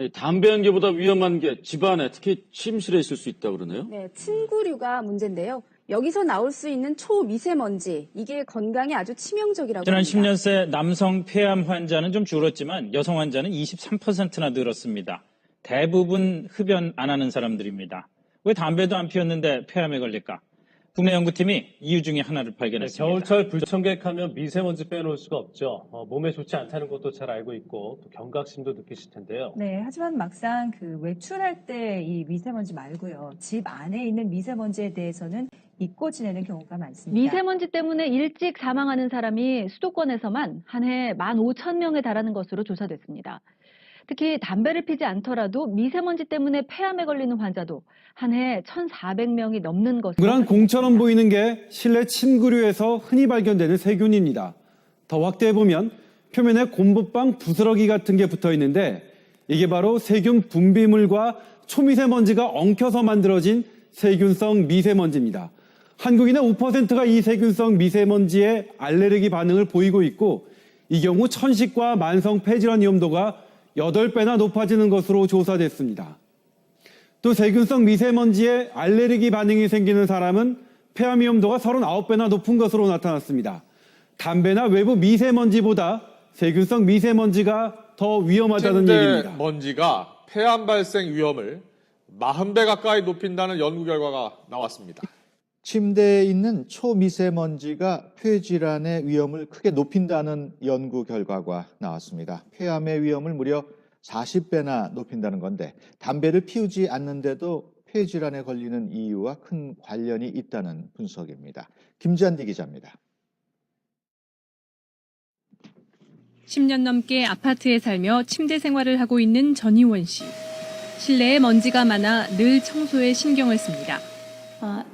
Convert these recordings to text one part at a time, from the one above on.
담배 연기보다 위험한 게 집안에 특히 침실에 있을 수 있다고 그러네요. 네, 침구류가 문제인데요. 여기서 나올 수 있는 초미세먼지, 이게 건강에 아주 치명적이라고 지난 합니다. 10년 새 남성 폐암 환자는 좀 줄었지만 여성 환자는 23%나 늘었습니다. 대부분 흡연 안 하는 사람들입니다. 왜 담배도 안 피웠는데 폐암에 걸릴까? 국내 연구팀이 이유 중에 하나를 발견했습니다. 겨울철 불청객하면 미세먼지 빼놓을 수가 없죠. 몸에 좋지 않다는 것도 잘 알고 있고 또 경각심도 느끼실 텐데요. 네, 하지만 막상 외출할 때 이 미세먼지 말고요. 집 안에 있는 미세먼지에 대해서는 잊고 지내는 경우가 많습니다. 미세먼지 때문에 일찍 사망하는 사람이 수도권에서만 한 해 15,000명에 달하는 것으로 조사됐습니다. 특히 담배를 피지 않더라도 미세먼지 때문에 폐암에 걸리는 환자도 한 해 1,400명이 넘는 것으로. 동그란 공처럼 보이는 게 실내 침구류에서 흔히 발견되는 세균입니다. 더 확대해보면 표면에 곰보빵 부스러기 같은 게 붙어 있는데 이게 바로 세균 분비물과 초미세먼지가 엉켜서 만들어진 세균성 미세먼지입니다. 한국인의 5%가 이 세균성 미세먼지에 알레르기 반응을 보이고 있고 이 경우 천식과 만성 폐질환 위험도가 8배나 높아지는 것으로 조사됐습니다. 또 세균성 미세먼지에 알레르기 반응이 생기는 사람은 폐암 위험도가 39배나 높은 것으로 나타났습니다. 담배나 외부 미세먼지보다 세균성 미세먼지가 더 위험하다는 얘기입니다. 먼지가 폐암 발생 위험을 40배 가까이 높인다는 연구 결과가 나왔습니다. 침대에 있는 초미세먼지가 폐질환의 위험을 크게 높인다는 연구 결과가 나왔습니다. 폐암의 위험을 무려 40배나 높인다는 건데 담배를 피우지 않는데도 폐질환에 걸리는 이유와 큰 관련이 있다는 분석입니다. 김지한디 기자입니다. 10년 넘게 아파트에 살며 침대 생활을 하고 있는 전희원 씨. 실내에 먼지가 많아 늘 청소에 신경을 씁니다.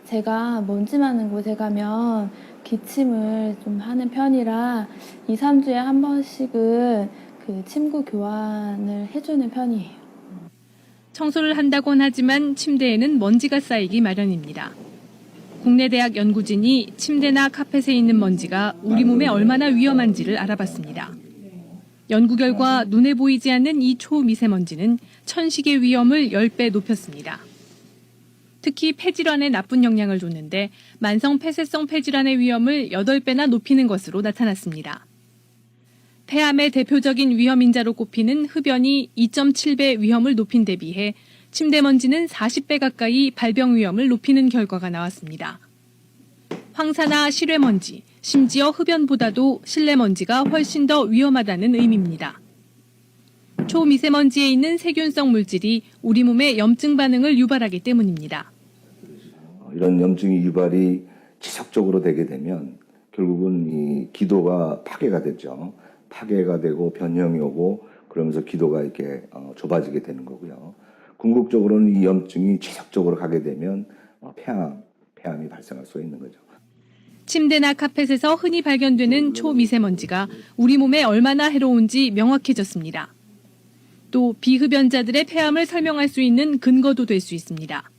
제가 먼지 많은 곳에 가면 기침을 좀 하는 편이라 2, 3주에 한 번씩은 침구 교환을 해주는 편이에요. 청소를 한다곤 하지만 침대에는 먼지가 쌓이기 마련입니다. 국내 대학 연구진이 침대나 카펫에 있는 먼지가 우리 몸에 얼마나 위험한지를 알아봤습니다. 연구 결과 눈에 보이지 않는 이 초미세먼지는 천식의 위험을 10배 높였습니다. 특히 폐질환에 나쁜 영향을 줬는데 만성 폐쇄성 폐질환의 위험을 8배나 높이는 것으로 나타났습니다. 폐암의 대표적인 위험인자로 꼽히는 흡연이 2.7배 위험을 높인 데 비해 침대먼지는 40배 가까이 발병 위험을 높이는 결과가 나왔습니다. 황사나 실외먼지, 심지어 흡연보다도 실내먼지가 훨씬 더 위험하다는 의미입니다. 초미세먼지에 있는 세균성 물질이 우리 몸에 염증 반응을 유발하기 때문입니다. 이런 염증이 유발이 지속적으로 되게 되면 결국은 이 기도가 파괴가 되죠. 파괴가 되고 변형이 오고 그러면서 기도가 이렇게 좁아지게 되는 거고요. 궁극적으로는 이 염증이 지속적으로 가게 되면 폐암이 발생할 수 있는 거죠. 침대나 카펫에서 흔히 발견되는 초미세먼지가 우리 몸에 얼마나 해로운지 명확해졌습니다. 또 비흡연자들의 폐암을 설명할 수 있는 근거도 될 수 있습니다.